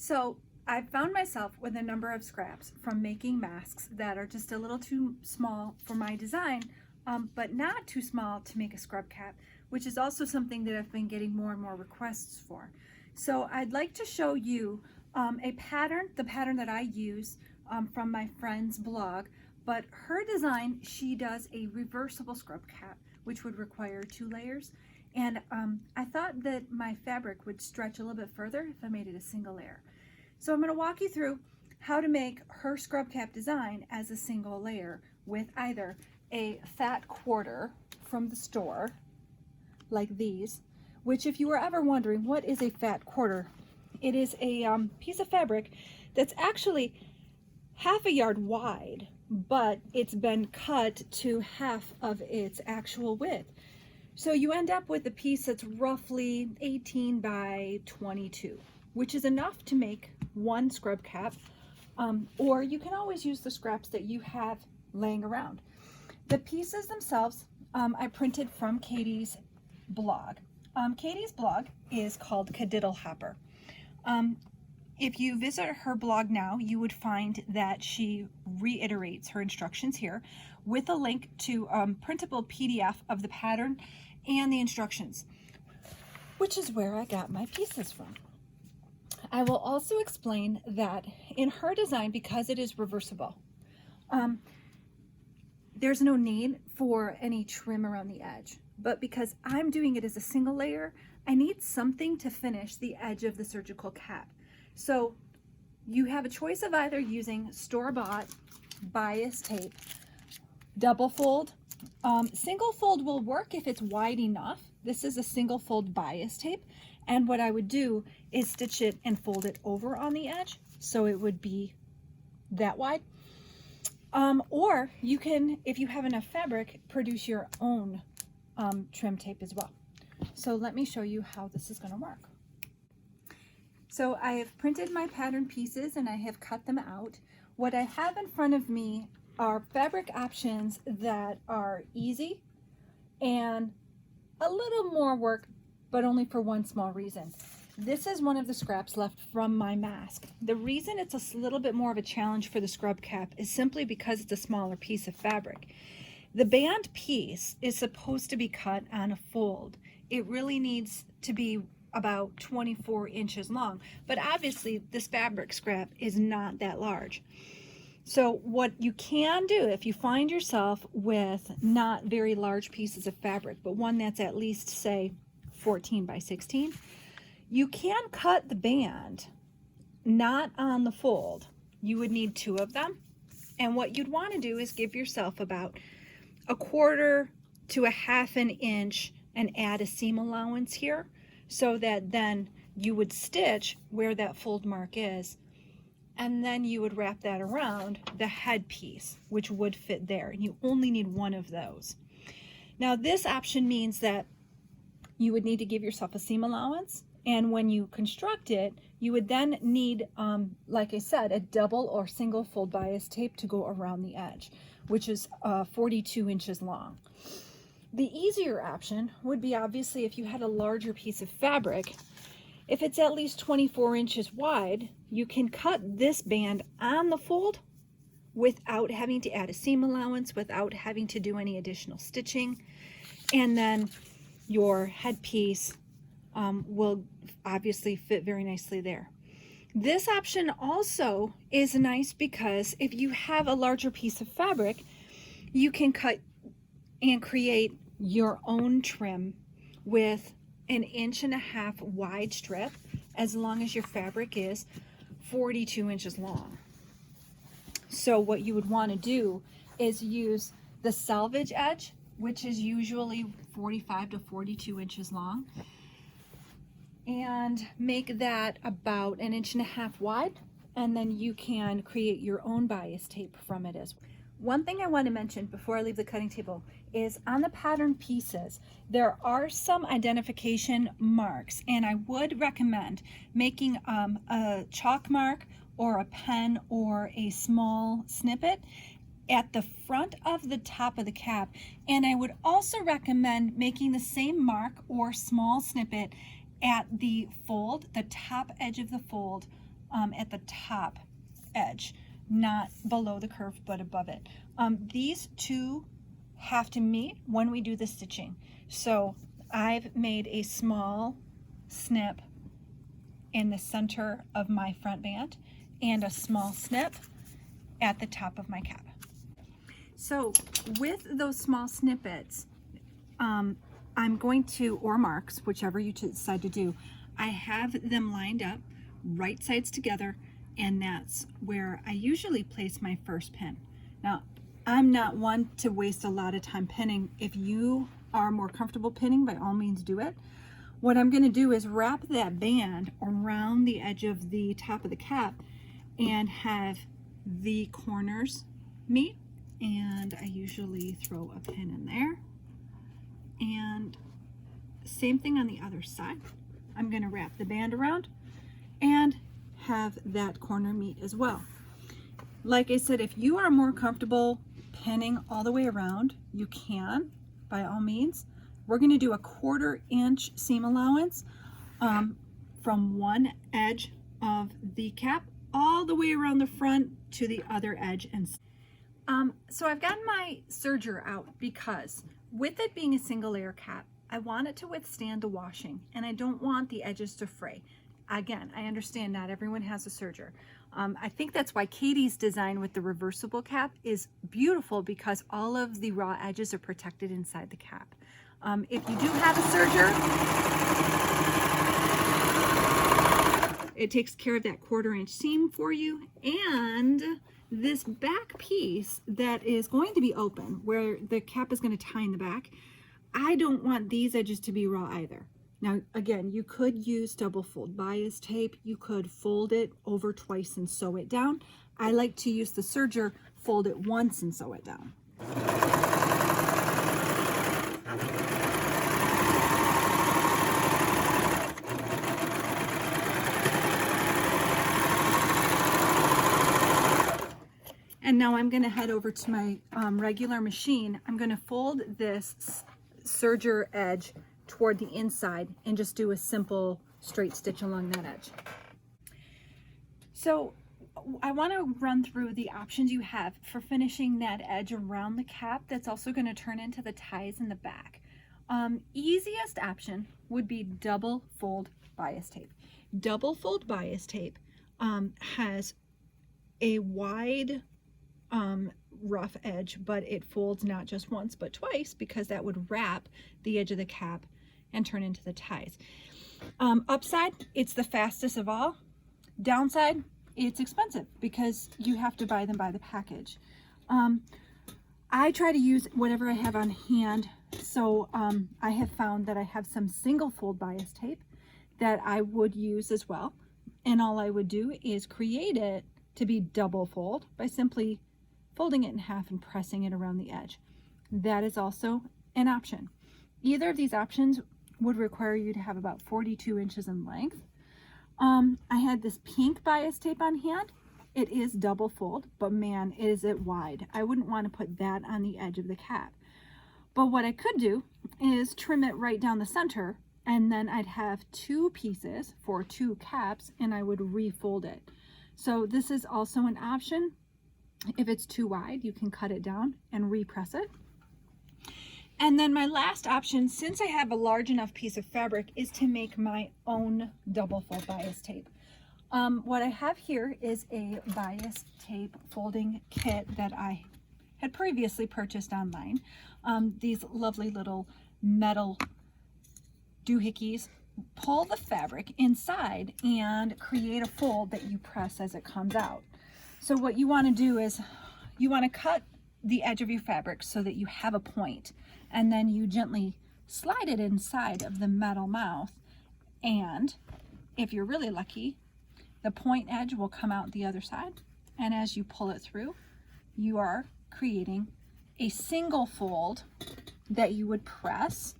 So I found myself with a number of scraps from making masks that are just a little too small for my design, but not too small to make a scrub cap, which is also something that I've been getting more and more requests for. So I'd like to show you the pattern that I use from my friend's blog, but her design, she does a reversible scrub cap, which would require 2 layers. And I thought that my fabric would stretch a little bit further if I made it a single layer. So I'm going to walk you through how to make her scrub cap design as a single layer with either a fat quarter from the store, like these, which if you were ever wondering what is a fat quarter, it is a piece of fabric that's actually half a yard wide, but it's been cut to half of its actual width. So you end up with a piece that's roughly 18 by 22, which is enough to make one scrub cap, or you can always use the scraps that you have laying around. The pieces themselves I printed from Katie's blog. Katie's blog is called Cadiddle Hopper. If you visit her blog now, you would find that she reiterates her instructions here with a link to printable PDF of the pattern and the instructions, which is where I got my pieces from. I will also explain that in her design, because it is reversible, there's no need for any trim around the edge. But because I'm doing it as a single layer, I need something to finish the edge of the surgical cap. So you have a choice of either using store-bought bias tape, double fold. Single fold will work if it's wide enough. This is a single fold bias tape. And what I would do is stitch it and fold it over on the edge, so it would be that wide. Or you can, if you have enough fabric, produce your own trim tape as well. So let me show you how this is going to work. So I have printed my pattern pieces and I have cut them out. What I have in front of me are fabric options that are easy and a little more work, but only for one small reason. This is one of the scraps left from my mask. The reason it's a little bit more of a challenge for the scrub cap is simply because it's a smaller piece of fabric. The band piece is supposed to be cut on a fold. It really needs to be about 24 inches long, but obviously this fabric scrap is not that large. So what you can do if you find yourself with not very large pieces of fabric, but one that's at least say 14 by 16, you can cut the band not on the fold. You would need 2 of them, and what you'd want to do is give yourself about 1/4 to 1/2 inch and add a seam allowance here, so that then you would stitch where that fold mark is, and then you would wrap that around the head piece, which would fit there, and you only need 1 of those. Now this option means that you would need to give yourself a seam allowance, and when you construct it, you would then need, like I said, a double or single fold bias tape to go around the edge, which is 42 inches long. The easier option would be, obviously, if you had a larger piece of fabric. If it's at least 24 inches wide, you can cut this band on the fold without having to add a seam allowance, without having to do any additional stitching, and then your headpiece will obviously fit very nicely there. This option also is nice because if you have a larger piece of fabric, you can cut and create your own trim with 1.5 inch wide strip, as long as your fabric is 42 inches long. So what you would want to do is use the selvage edge, which is usually 45 to 42 inches long, and make that about 1.5 inches wide, and then you can create your own bias tape from it as well. One thing I want to mention before I leave the cutting table is on the pattern pieces, there are some identification marks, and I would recommend making a chalk mark or a pen or a small snippet at the front of the top of the cap. And I would also recommend making the same mark or small snippet at the fold, the top edge of the fold, at the top edge, not below the curve but above it. These two have to meet when we do the stitching. So I've made a small snip in the center of my front band and a small snip at the top of my cap. So with those small snippets, I'm going to, or marks, whichever you decide to do, I have them lined up, right sides together, and that's where I usually place my first pin. Now, I'm not one to waste a lot of time pinning. If you are more comfortable pinning, by all means do it. What I'm going to do is wrap that band around the edge of the top of the cap and have the corners meet, and I usually throw a pin in there. And same thing on the other side. I'm going to wrap the band around and have that corner meet as well. Like I said, if you are more comfortable pinning all the way around, you can, by all means. We're going to do a 1/4 inch seam allowance from one edge of the cap all the way around the front to the other edge. And so I've gotten my serger out because with it being a single layer cap, I want it to withstand the washing and I don't want the edges to fray. Again, I understand not everyone has a serger. I think that's why Katie's design with the reversible cap is beautiful, because all of the raw edges are protected inside the cap. If you do have a serger, it takes care of that 1/4 inch seam for you. And this back piece that is going to be open, where the cap is going to tie in the back, I don't want these edges to be raw either. Now, again, you could use double fold bias tape. You could fold it over twice and sew it down. I like to use the serger, fold it once and sew it down. And now I'm going to head over to my regular machine. I'm going to fold this serger edge toward the inside and just do a simple straight stitch along that edge. So I want to run through the options you have for finishing that edge around the cap that's also going to turn into the ties in the back. Easiest option would be double fold bias tape. Double fold bias tape has a wide rough edge, but it folds not just once but twice, because that would wrap the edge of the cap and turn into the ties. Upside, it's the fastest of all. Downside, it's expensive because you have to buy them by the package. I try to use whatever I have on hand, so I have found that I have some single fold bias tape that I would use as well, and all I would do is create it to be double fold by simply folding it in half and pressing it around the edge. That is also an option. Either of these options would require you to have about 42 inches in length. I had this pink bias tape on hand. It is double fold, but man, is it wide. I wouldn't want to put that on the edge of the cap. But what I could do is trim it right down the center, and then I'd have two pieces for two caps, and I would refold it. So this is also an option. If it's too wide, you can cut it down and repress it. And then my last option, since I have a large enough piece of fabric, is to make my own double fold bias tape. What I have here is a bias tape folding kit that I had previously purchased online. These lovely little metal doohickeys pull the fabric inside and create a fold that you press as it comes out. So what you want to do is you want to cut the edge of your fabric so that you have a point, and then you gently slide it inside of the metal mouth, and if you're really lucky, the point edge will come out the other side, and as you pull it through, you are creating a single fold that you would press,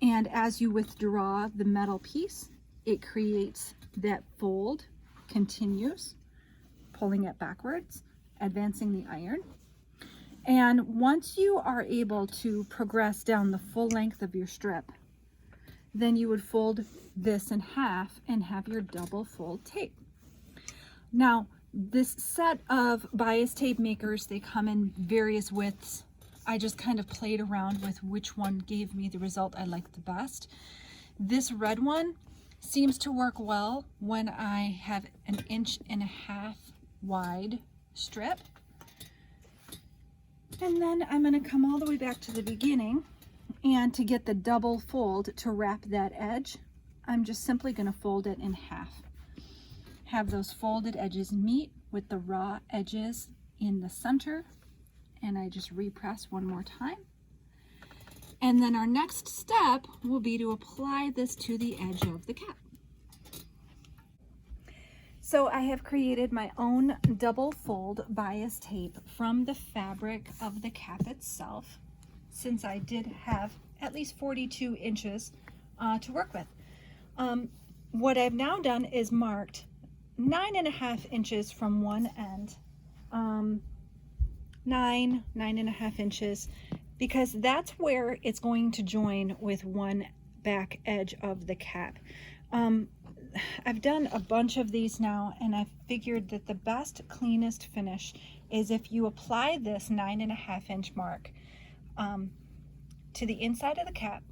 and as you withdraw the metal piece, it creates that fold, continues, pulling it backwards, advancing the iron. And once you are able to progress down the full length of your strip, then you would fold this in half and have your double fold tape. Now, this set of bias tape makers, they come in various widths. I just kind of played around with which one gave me the result I liked the best. This red one seems to work well when I have an 1.5 inch wide strip. And then I'm going to come all the way back to the beginning, and to get the double fold to wrap that edge, I'm just simply going to fold it in half. Have those folded edges meet with the raw edges in the center, and I just repress one more time. And then our next step will be to apply this to the edge of the cap. So I have created my own double fold bias tape from the fabric of the cap itself, since I did have at least 42 inches to work with. What I've now done is marked 9.5 inches from one end, 9.5 inches, because that's where it's going to join with one back edge of the cap. I've done a bunch of these now, and I've figured that the best, cleanest finish is if you apply this 9.5 inch mark to the inside of the cap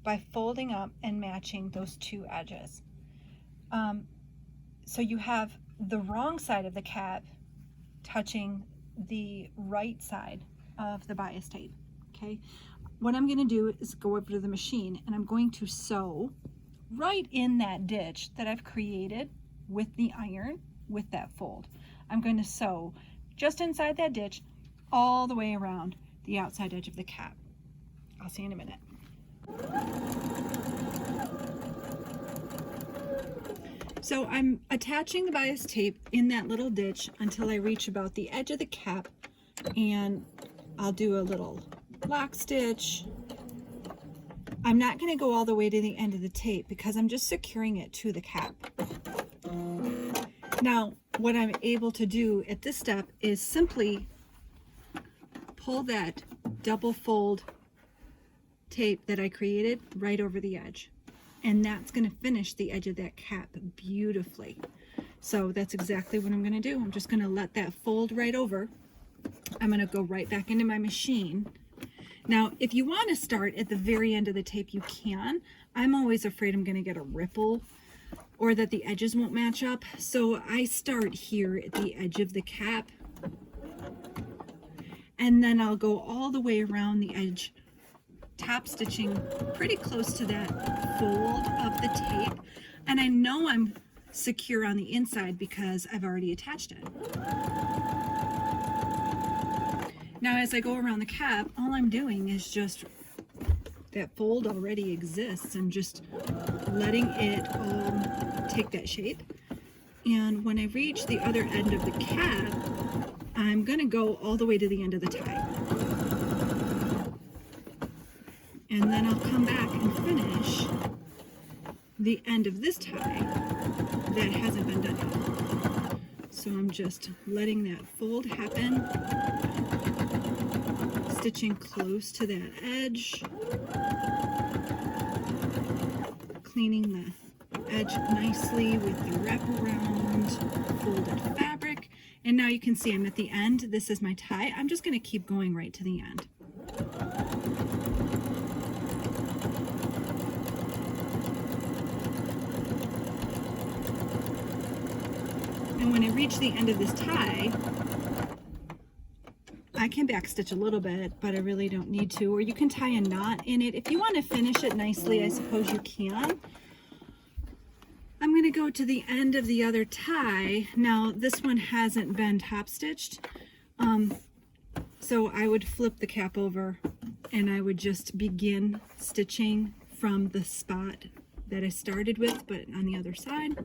by folding up and matching those two edges. So you have the wrong side of the cap touching the right side of the bias tape. Okay, what I'm going to do is go over to the machine, and I'm going to sew right in that ditch that I've created with the iron with that fold. I'm going to sew just inside that ditch all the way around the outside edge of the cap. I'll see you in a minute. So I'm attaching the bias tape in that little ditch until I reach about the edge of the cap, and I'll do a little lock stitch. I'm not going to go all the way to the end of the tape because I'm just securing it to the cap. Now, what I'm able to do at this step is simply pull that double fold tape that I created right over the edge. And that's going to finish the edge of that cap beautifully. So that's exactly what I'm going to do. I'm just going to let that fold right over. I'm going to go right back into my machine. Now, if you want to start at the very end of the tape, you can. I'm always afraid I'm going to get a ripple or that the edges won't match up. So I start here at the edge of the cap, and then I'll go all the way around the edge, top stitching pretty close to that fold of the tape. And I know I'm secure on the inside because I've already attached it. Now, as I go around the cap, all I'm doing is just, that fold already exists. I'm just letting it take that shape. And when I reach the other end of the cap, I'm going to go all the way to the end of the tie. And then I'll come back and finish the end of this tie that hasn't been done yet. So I'm just letting that fold happen, stitching close to that edge, cleaning the edge nicely with the wraparound folded fabric. And now you can see I'm at the end. This is my tie. I'm just going to keep going right to the end. And when I reach the end of this tie, I can backstitch a little bit, but I really don't need to. Or you can tie a knot in it. If you want to finish it nicely, I suppose you can. I'm going to go to the end of the other tie. Now, this one hasn't been top stitched. So I would flip the cap over and I would just begin stitching from the spot that I started with, but on the other side,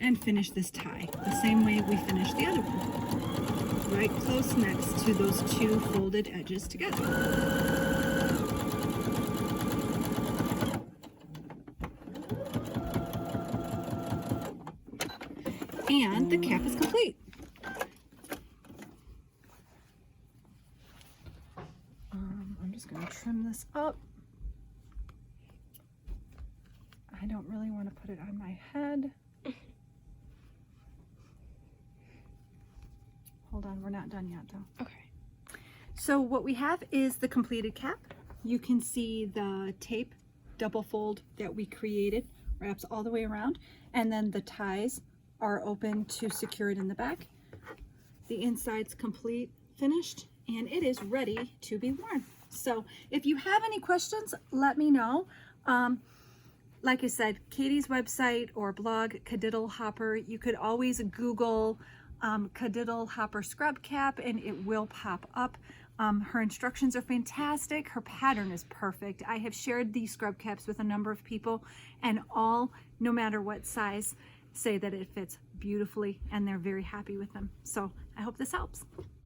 and finish this tie the same way we finished the other one, right close next to those two folded edges together. And the cap is complete. I'm just going to trim this up. put it on my head. Hold on, we're not done yet though. Okay. So what we have is the completed cap. You can see the tape double fold that we created, wraps all the way around, and then the ties are open to secure it in the back. The inside's complete, finished, and it is ready to be worn. So if you have any questions, let me know. Like I said, Katie's website or blog, Cadiddle Hopper, you could always Google Cadiddle Hopper scrub cap and it will pop up. Her instructions are fantastic. Her pattern is perfect. I have shared these scrub caps with a number of people, and all, no matter what size, say that it fits beautifully and they're very happy with them. So I hope this helps.